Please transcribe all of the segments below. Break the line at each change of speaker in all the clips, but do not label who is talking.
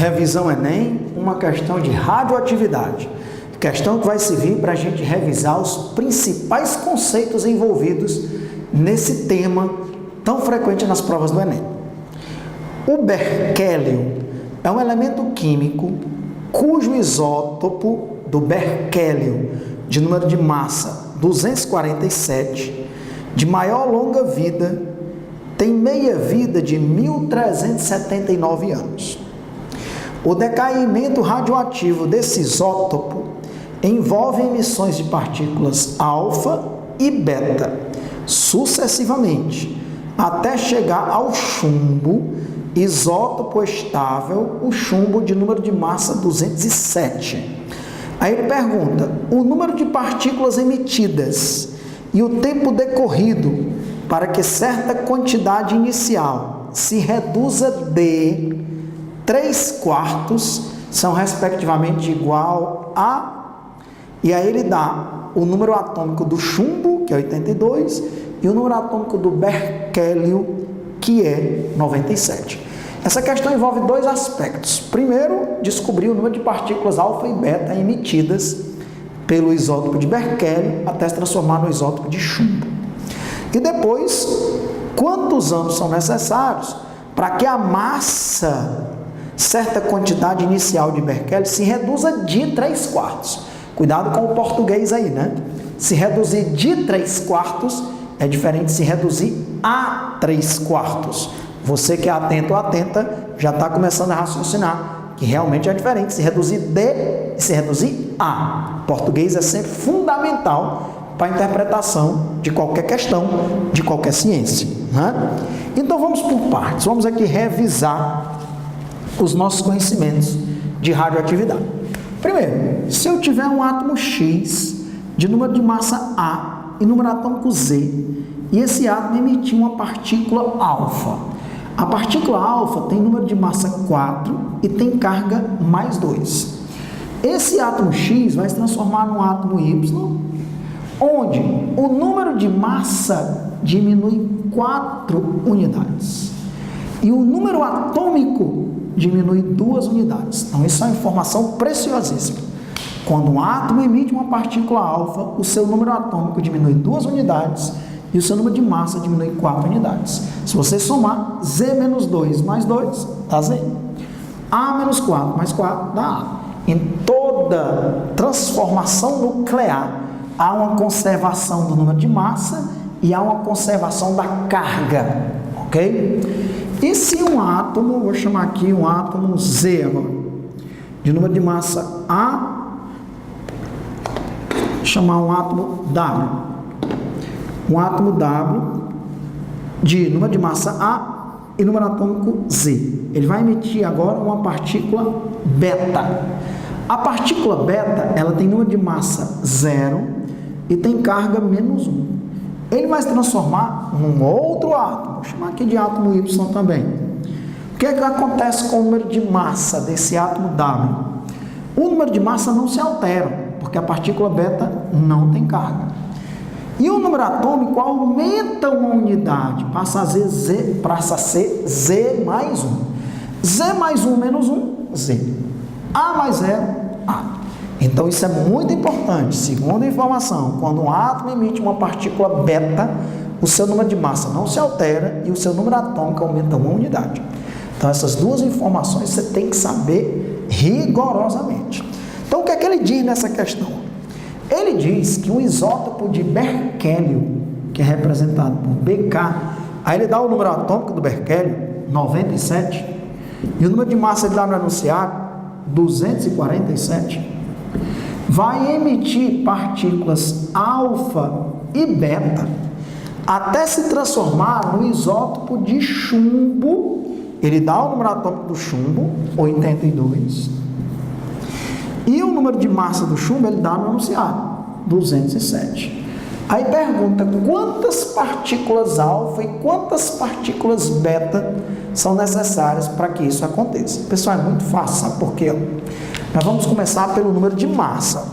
Revisão Enem, uma questão de radioatividade. Questão que vai servir para a gente revisar os principais conceitos envolvidos nesse tema tão frequente nas provas do Enem. O berquélio é um elemento químico cujo isótopo do berquélio, de número de massa 247, de maior longa-vida, tem meia-vida de 1.379 anos. O decaimento radioativo desse isótopo envolve emissões de partículas alfa e beta, sucessivamente, até chegar ao chumbo, isótopo estável, o chumbo de número de massa 207. Aí ele pergunta, o número de partículas emitidas e o tempo decorrido para que certa quantidade inicial se reduza de 3/4 são respectivamente igual a... E aí ele dá o número atômico do chumbo, que é 82, e o número atômico do berquélio, que é 97. Essa questão envolve dois aspectos. Primeiro, descobrir o número de partículas alfa e beta emitidas pelo isótopo de berquélio até se transformar no isótopo de chumbo. E depois, quantos anos são necessários para que a massa, certa quantidade inicial de berquélio, se reduza de 3/4. Cuidado com o português aí, né? Se reduzir de 3/4 é diferente de se reduzir a 3/4. Você que é atento ou atenta já está começando a raciocinar que realmente é diferente se reduzir de e se reduzir a. Português é sempre fundamental para a interpretação de qualquer questão, de qualquer ciência, né? Então vamos por partes, vamos aqui revisar os nossos conhecimentos de radioatividade. Primeiro, se eu tiver um átomo X de número de massa A e número atômico Z, e esse átomo emitir uma partícula alfa, a partícula alfa tem número de massa 4 e tem carga mais 2. Esse átomo X vai se transformar num átomo Y, onde o número de massa diminui 4 unidades e o número atômico diminui 2 unidades. Então, isso é uma informação preciosíssima. Quando um átomo emite uma partícula alfa, o seu número atômico diminui 2 unidades e o seu número de massa diminui 4 unidades. Se você somar Z menos 2 mais 2, dá Z. A menos 4 mais 4 dá A. Em toda transformação nuclear, há uma conservação do número de massa e há uma conservação da carga, ok? E se um átomo, vou chamar aqui um átomo Z agora, de número de massa A, vou chamar um átomo W. Um átomo W de número de massa A e número atômico Z. Ele vai emitir agora uma partícula beta. A partícula beta, ela tem número de massa 0 e tem carga menos 1. Ele vai se transformar num outro átomo, vou chamar aqui de átomo Y também. O que é que acontece com o número de massa desse átomo W? O número de massa não se altera, porque a partícula beta não tem carga. E o número atômico aumenta uma unidade, passa a ser Z mais 1. Z mais 1 menos 1, Z. A mais 0, A. Então, isso é muito importante. Segunda informação, quando um átomo emite uma partícula beta, o seu número de massa não se altera e o seu número atômico aumenta uma unidade. Então, essas duas informações você tem que saber rigorosamente. Então, o que é que ele diz nessa questão? Ele diz que o isótopo de berquélio, que é representado por Bk, aí ele dá o número atômico do berquélio, 97, e o número de massa ele dá no enunciado, 247, vai emitir partículas alfa e beta até se transformar no isótopo de chumbo. Ele dá o número atômico do chumbo, 82, e o número de massa do chumbo ele dá no enunciado, 207. Aí pergunta quantas partículas alfa e quantas partículas beta são necessárias para que isso aconteça. Pessoal, é muito fácil, sabe por quê? Nós vamos começar pelo número de massa.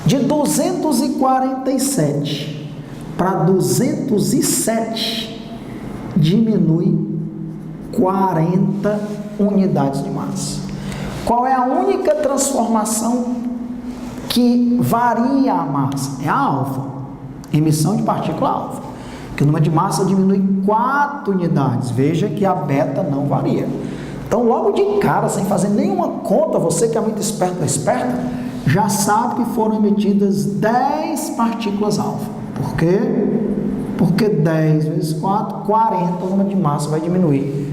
De 247 para 207 diminui 40 unidades de massa. Qual é a única transformação que varia a massa? É a alfa, emissão de partícula alfa, que o número de massa diminui 4 unidades. Veja que a beta não varia. Então, logo de cara, sem fazer nenhuma conta, você que é muito esperto ou esperta, já sabe que foram emitidas 10 partículas alfa. Por quê? Porque 10 vezes 4, 40, o número de massa vai diminuir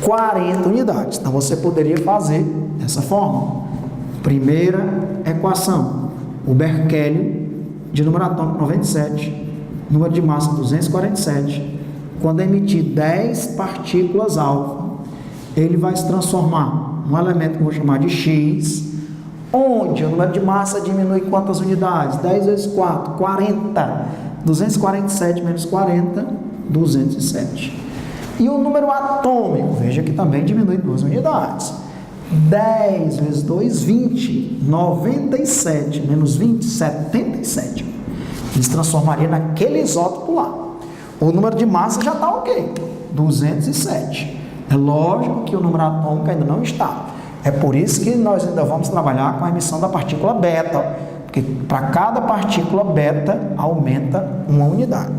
40 unidades. Então, você poderia fazer dessa forma. Primeira equação, o berquélio de número atômico 97, número de massa 247, quando emitir 10 partículas alfa, ele vai se transformar num elemento que eu vou chamar de X, onde o número de massa diminui quantas unidades? 10 vezes 4, 40. 247 menos 40, 207. E o número atômico, veja que também diminui 2 unidades. 10 vezes 2, 20. 97 menos 20, 77. Ele se transformaria naquele isótopo lá. O número de massa já está ok, 207. É lógico que o número atômico ainda não está. É por isso que nós ainda vamos trabalhar com a emissão da partícula beta, porque para cada partícula beta aumenta uma unidade.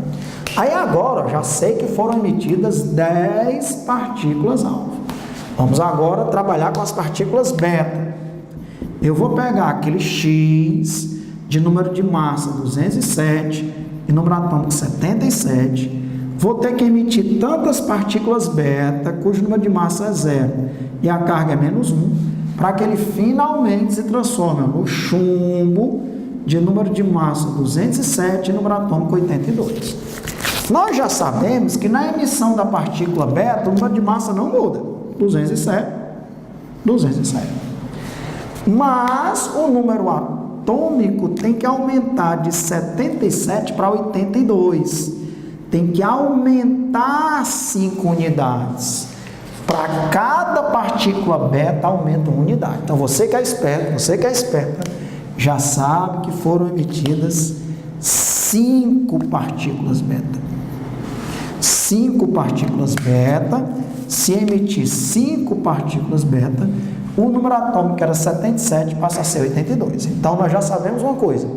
Aí agora, já sei que foram emitidas 10 partículas alfa. Vamos agora trabalhar com as partículas beta. Eu vou pegar aquele X de número de massa 207 e número atômico 77. Vou ter que emitir tantas partículas beta, cujo número de massa é 0 e a carga é menos 1, para que ele finalmente se transforme no chumbo de número de massa 207 e número atômico 82. Nós já sabemos que na emissão da partícula beta, o número de massa não muda. 207, 207. Mas o número atômico tem que aumentar de 77 para 82. Tem que aumentar 5 unidades. Para cada partícula beta, aumenta 1 unidade. Então, você que é esperta, já sabe que foram emitidas 5 partículas beta. 5 partículas beta. Se emitir 5 partículas beta, o número atômico que era 77 passa a ser 82. Então, nós já sabemos uma coisa.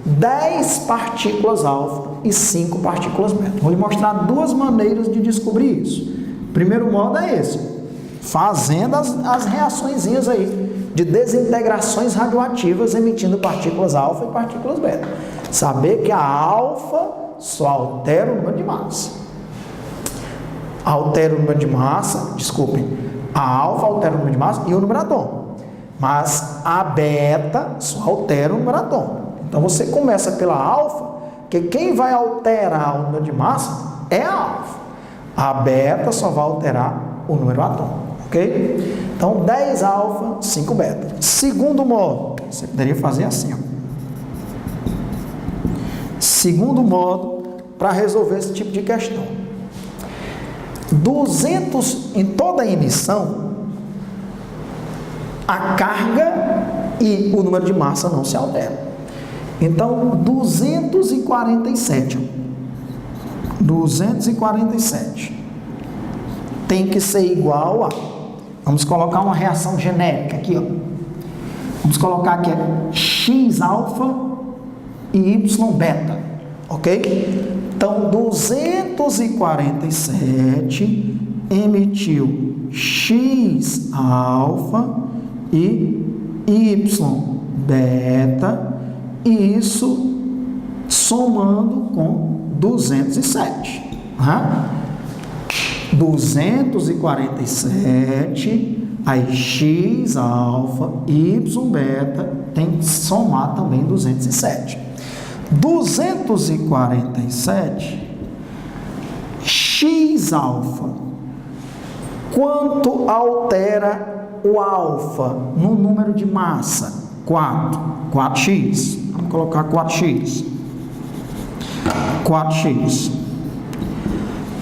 10 partículas alfa e 5 partículas beta. Vou lhe mostrar 2 maneiras de descobrir isso. O primeiro modo é esse, fazendo as reaçõezinhas aí de desintegrações radioativas emitindo partículas alfa e partículas beta. Saber que a alfa só altera o número de massa. A alfa altera o número de massa e o número atômico. Mas a beta só altera o número atômico. Então, você começa pela alfa, que quem vai alterar o número de massa é a alfa. A beta só vai alterar o número atômico, ok? Então, 10 alfa, 5 beta. Segundo modo, você poderia fazer assim, ó. Segundo modo, para resolver esse tipo de questão. 200 em toda a emissão, a carga e o número de massa não se alteram. Então, 247 tem que ser igual a... Vamos colocar uma reação genérica aqui, ó. Vamos colocar aqui X alfa e Y beta, ok? Então, 247 emitiu X alfa e Y beta, e isso somando com 207. 247, aí X alfa, Y beta, tem que somar também 207. 247, X alfa, quanto altera o alfa no número de massa? 4x. Vamos colocar 4x.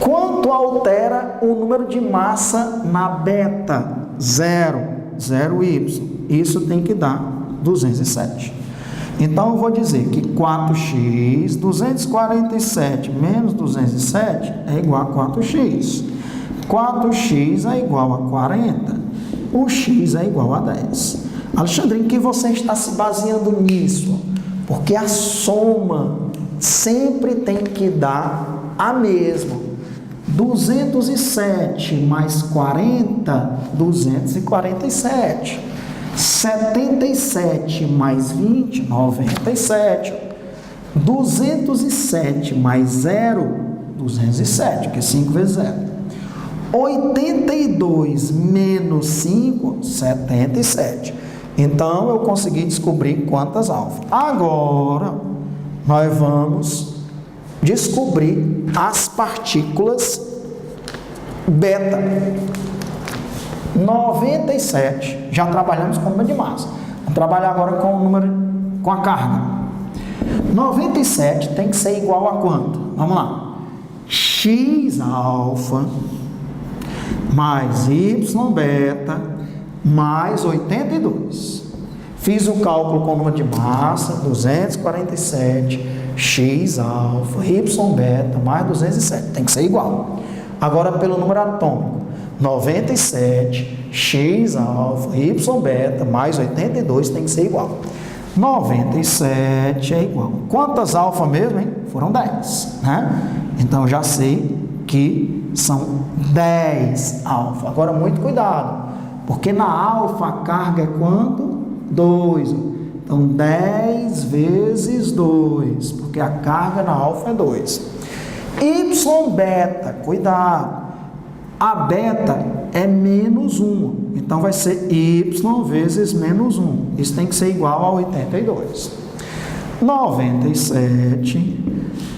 Quanto altera o número de massa na beta? 0y. Isso tem que dar 207. Então, eu vou dizer que 4x, 247 menos 207 é igual a 4x. 4x é igual a 40. o x é igual a 10. Alexandre, em que você está se baseando nisso? Porque a soma sempre tem que dar a mesma. 207 mais 40, 247. 77 mais 20, 97. 207 mais 0, 207, que é 5 vezes 0. 82 menos 5, 77. Então, eu consegui descobrir quantas alfa. Agora, nós vamos descobrir as partículas beta. 97, já trabalhamos com o número de massa. Vamos trabalhar agora com o número, com a carga. 97 tem que ser igual a quanto? Vamos lá. X alfa mais Y beta mais 82. Fiz o cálculo com o número de massa, 247, X alfa, Y beta mais 207. Tem que ser igual. Agora pelo número atômico. 97, X alfa, Y beta mais 82 tem que ser igual. 97 é igual. Quantas alfa mesmo, hein? Foram 10, né? Então, já sei que são 10 alfa. Agora, muito cuidado, porque na alfa a carga é quanto? 2. Então, 10 vezes 2, porque a carga na alfa é 2. Y beta, cuidado. A beta é menos 1, então vai ser Y vezes menos 1. Isso tem que ser igual a 82. 97,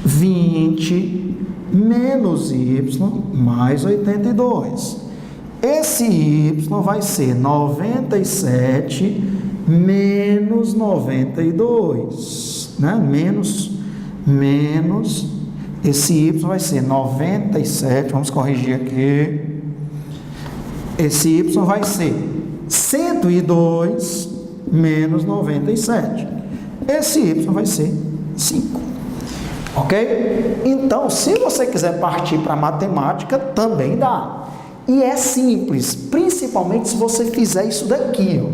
20, menos Y, mais 82. Esse Y vai ser 97, menos 92. Né? Menos... Esse Y vai ser 97, vamos corrigir aqui. Esse Y vai ser 102 menos 97. Esse Y vai ser 5. Ok? Então, se você quiser partir para a matemática, também dá. E é simples, principalmente se você fizer isso daqui, ó.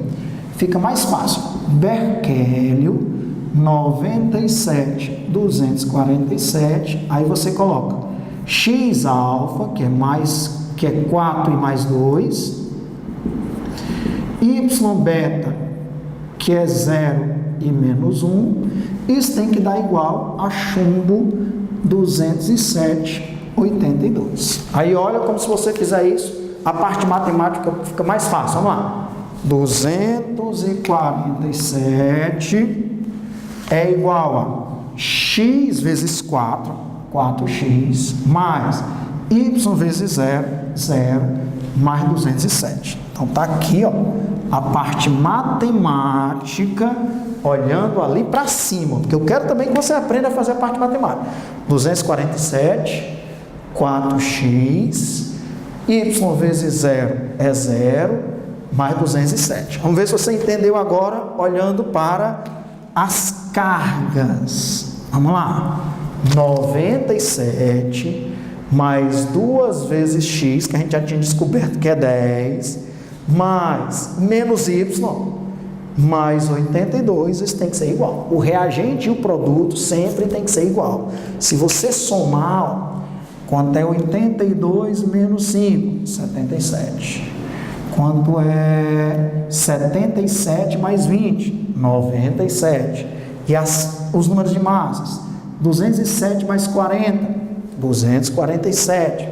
Fica mais fácil. Berquélio 97, 247, aí você coloca X alfa, que é 4 e mais 2, Y beta, que é 0 e menos 1, isso tem que dar igual a chumbo 207, 82. Aí olha como se você fizer isso, a parte matemática fica mais fácil, vamos lá. 247 é igual a x vezes 4, 4x, mais y vezes 0, 0, mais 207. Então, está aqui, ó, a parte matemática, olhando ali para cima, porque eu quero também que você aprenda a fazer a parte matemática. 247, 4x, y vezes 0 é 0, mais 207. Vamos ver se você entendeu agora, olhando para as cargas. Vamos lá. 97 mais 2 vezes x, que a gente já tinha descoberto que é 10, mais menos y, mais 82, isso tem que ser igual. O reagente e o produto sempre tem que ser igual. Se você somar, ó, quanto é 82 menos 5? 77. Quanto é 77 mais 20? 97. E os números de massas? 207 mais 40? 247.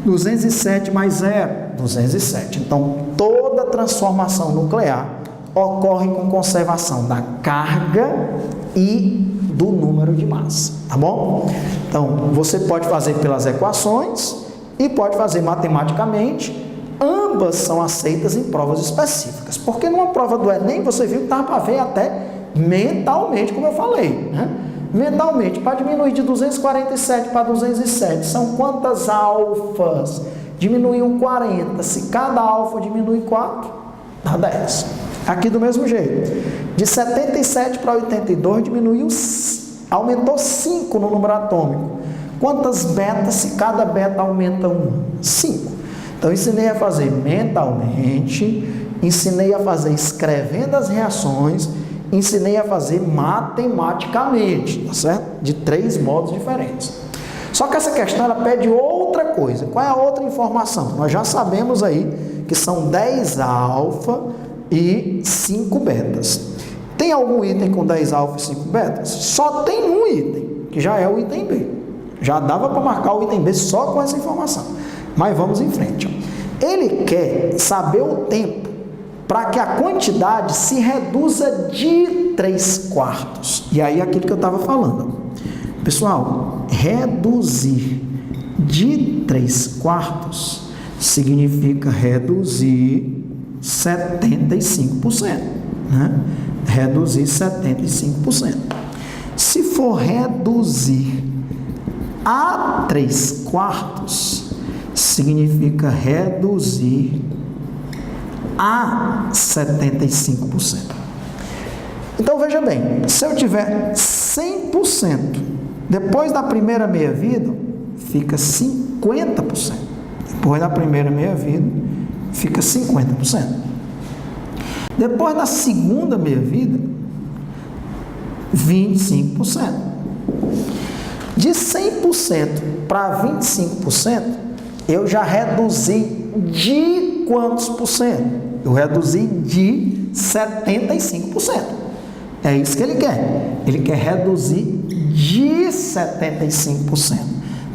207 mais 0? 207. Então, toda transformação nuclear ocorre com conservação da carga e do número de massa, tá bom? Então, você pode fazer pelas equações e pode fazer matematicamente. Ambas são aceitas em provas específicas, porque numa prova do Enem você viu que estava para ver até mentalmente, como eu falei, né? Mentalmente, para diminuir de 247 para 207, são quantas alfas? Diminuiu 40, se cada alfa diminui 4, dá 10. Aqui do mesmo jeito, de 77 para 82 diminuiu, aumentou 5 no número atômico. Quantas betas se cada beta aumenta 1? 5. Então, ensinei a fazer mentalmente, ensinei a fazer escrevendo as reações, ensinei a fazer matematicamente, tá certo? De 3 modos diferentes. Só que essa questão, ela pede outra coisa. Qual é a outra informação? Nós já sabemos aí que são 10 alfa e 5 betas. Tem algum item com 10 alfa e 5 betas? Só tem um item, que já é o item B. Já dava para marcar o item B só com essa informação. Mas vamos em frente. Ele quer saber o tempo para que a quantidade se reduza de 3/4. E aí aquilo que eu estava falando. Pessoal, reduzir de 3/4 significa reduzir 75%. Né? Reduzir 75%. Se for reduzir a 3/4, significa reduzir a 75%. Então veja bem, se eu tiver 100%, depois da primeira meia-vida, fica 50%. Depois da primeira meia-vida, fica 50%. Depois da segunda meia-vida, 25%. De 100% para 25%, eu já reduzi de quantos por cento? Eu reduzi de 75%. É isso que ele quer. Ele quer reduzir de 75%.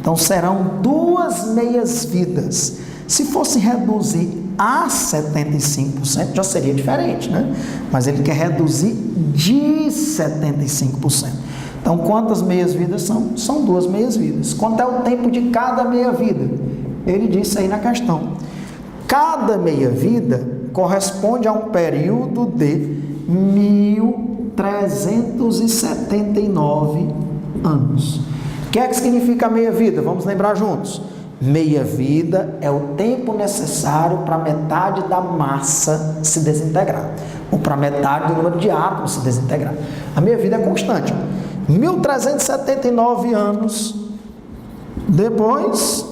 Então, serão 2 meias-vidas. Se fosse reduzir a 75%, já seria diferente, né? Mas ele quer reduzir de 75%. Então, quantas meias-vidas são? São 2 meias-vidas. Quanto é o tempo de cada meia-vida? Ele disse aí na questão. Cada meia-vida corresponde a um período de 1.379 anos. O que é que significa meia-vida? Vamos lembrar juntos. Meia-vida é o tempo necessário para metade da massa se desintegrar, ou para metade do número de átomos se desintegrar. A meia-vida é constante. 1.379 anos depois,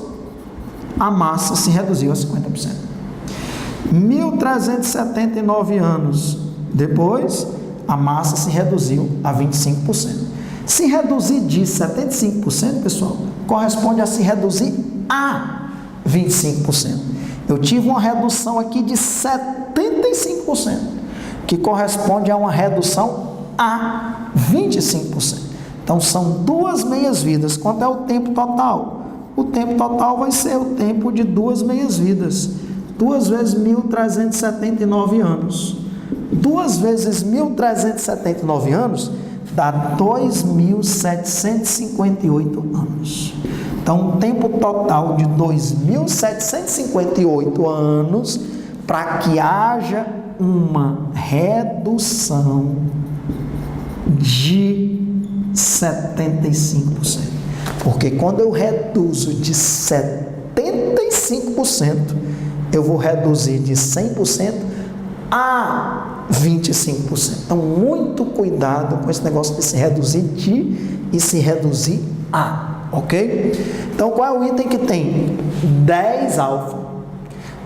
a massa se reduziu a 50%. 1.379 anos depois, a massa se reduziu a 25%. Se reduzir de 75%, pessoal, corresponde a se reduzir a 25%. Eu tive uma redução aqui de 75%, que corresponde a uma redução a 25%. Então, são 2 meias-vidas. Quanto é o tempo total? O tempo total vai ser o tempo de 2 meias-vidas. 2 vezes 1.379 anos. 2 vezes 1.379 anos dá 2.758 anos. Então, um tempo total de 2.758 anos para que haja uma redução de 75%. Porque quando eu reduzo de 75%, eu vou reduzir de 100% a 25%. Então, muito cuidado com esse negócio de se reduzir de e se reduzir a, ok? Então, qual é o item que tem 10 alfa,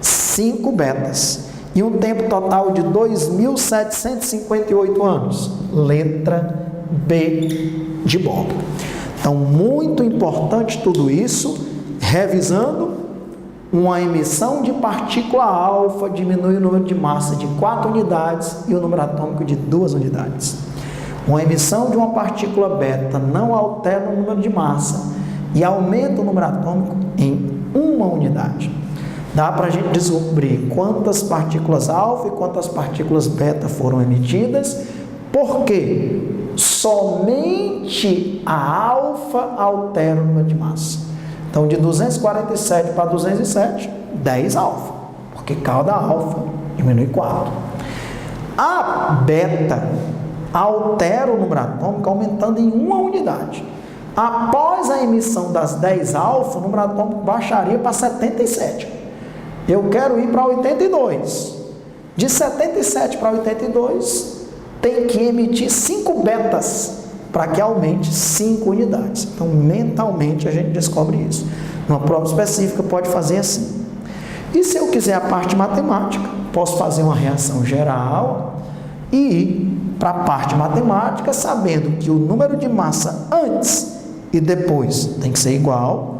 5 betas e um tempo total de 2.758 anos? Letra B de Bob. Então, muito importante tudo isso, revisando. Uma emissão de partícula alfa diminui o número de massa de 4 unidades e o número atômico de 2 unidades. Uma emissão de uma partícula beta não altera o número de massa e aumenta o número atômico em 1 unidade. Dá para a gente descobrir quantas partículas alfa e quantas partículas beta foram emitidas, porque somente a alfa altera o número de massa. Então, de 247 para 207, 10 alfa, porque cada alfa diminui 4. A beta altera o número atômico aumentando em 1 unidade. Após a emissão das 10 alfa, o número atômico baixaria para 77. Eu quero ir para 82. De 77 para 82, tem que emitir 5 betas para que aumente 5 unidades. Então, mentalmente, a gente descobre isso. Numa prova específica, pode fazer assim. E se eu quiser a parte matemática, posso fazer uma reação geral e ir para a parte matemática, sabendo que o número de massa antes e depois tem que ser igual,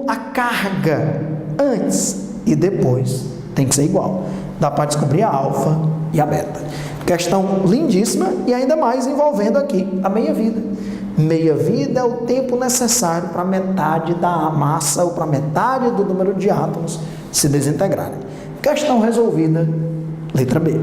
a carga antes e depois tem que ser igual. Dá para descobrir a alfa e a beta. Questão lindíssima e ainda mais envolvendo aqui a meia-vida. Meia-vida é o tempo necessário para metade da massa ou para metade do número de átomos se desintegrarem. Questão resolvida, letra B.